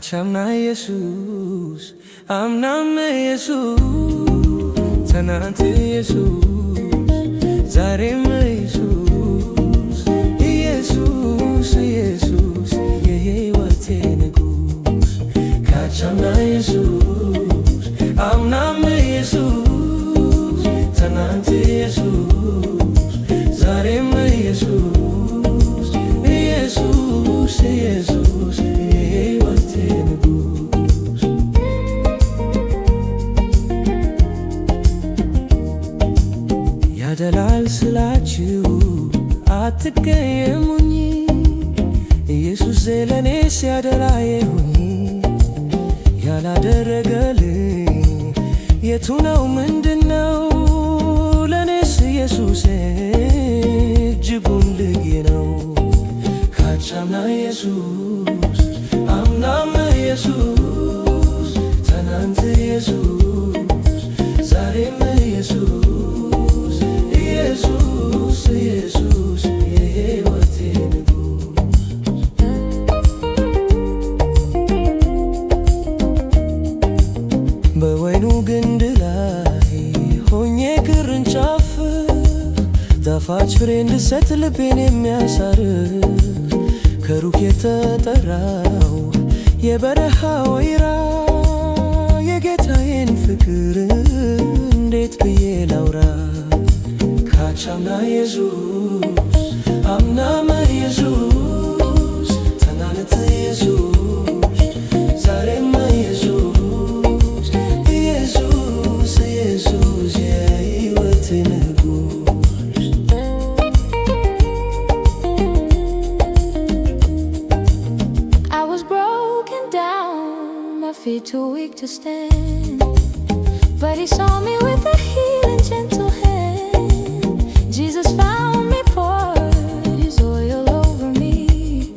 ካቻምና ኢየሱስ አምናም ኢየሱስ ትናንት ኢየሱስ ዛሬም ኢየሱስ ኢየሱስ ኢየሱስ የሕይወቴ ንጉሥ ካቻምና ኢየሱስ አምናም ኢየሱስ ትናንት ኢየሱስ ዛሬም ኢየሱስ ኢየሱስ ኢየሱስ የሕይወቴ ንጉሥ ያደላል ስላችሁ አትቀየሙኝ ኢየሱስ ለኔ ሲያደላ ይሁኝ ያላደረገልኝ የቱ ነው ምንድነው ለኔስ ኢየሱስ እጅጉን ልዩ ነው ካቻምና ኢየሱስ አምናም ኢየሱስ ትናንት ኢየሱስ ዛሬም ኢየሱስ ኢየሱስ ኢየሱስ የሕይወቴ በወይኑ ግንድ ላይ ሆኜ ቅርንጫፍ ጣፋጭ ፍሬ እንድሰጥ ልቤን የሚያሳርፍ ከሩቅ የተጠራው የበረሃ ወይራ የጌታዬን ፍቅር እንዴት ብዬ ላውራ ካቻምና ኢየሱስ አምናም ኢየሱስ ትናንት ኢየሱስ ዛሬም ኢየሱስ ኢየሱስ ኢየሱስ የሕይወቴ ንጉሥ I was broken down, my feet too weak to stand, but he saw me with a healing gentle hand. Jesus found me, poured his oil over me,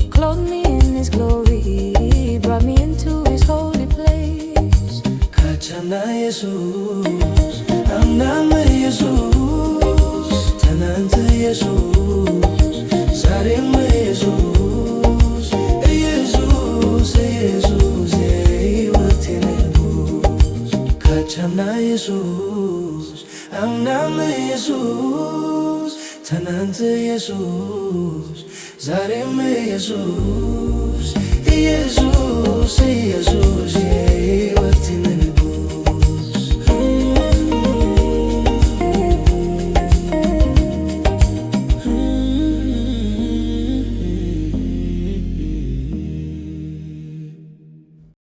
clothed me in his glory, brought me into his holy place. ካቻምና ኢየሱስ አምናም ኢየሱስ ትናንት ኢየሱስ ዛሬም ኢየሱስ ኢየሱስ ኢየሱስ የሕይወቴ ንጉሥ ካቻምና ኢየሱስ አምናም ኢየሱስ ትናንት ኢየሱስ ዛሬም ኢየሱስ ኢየሱስ ኢየሱስ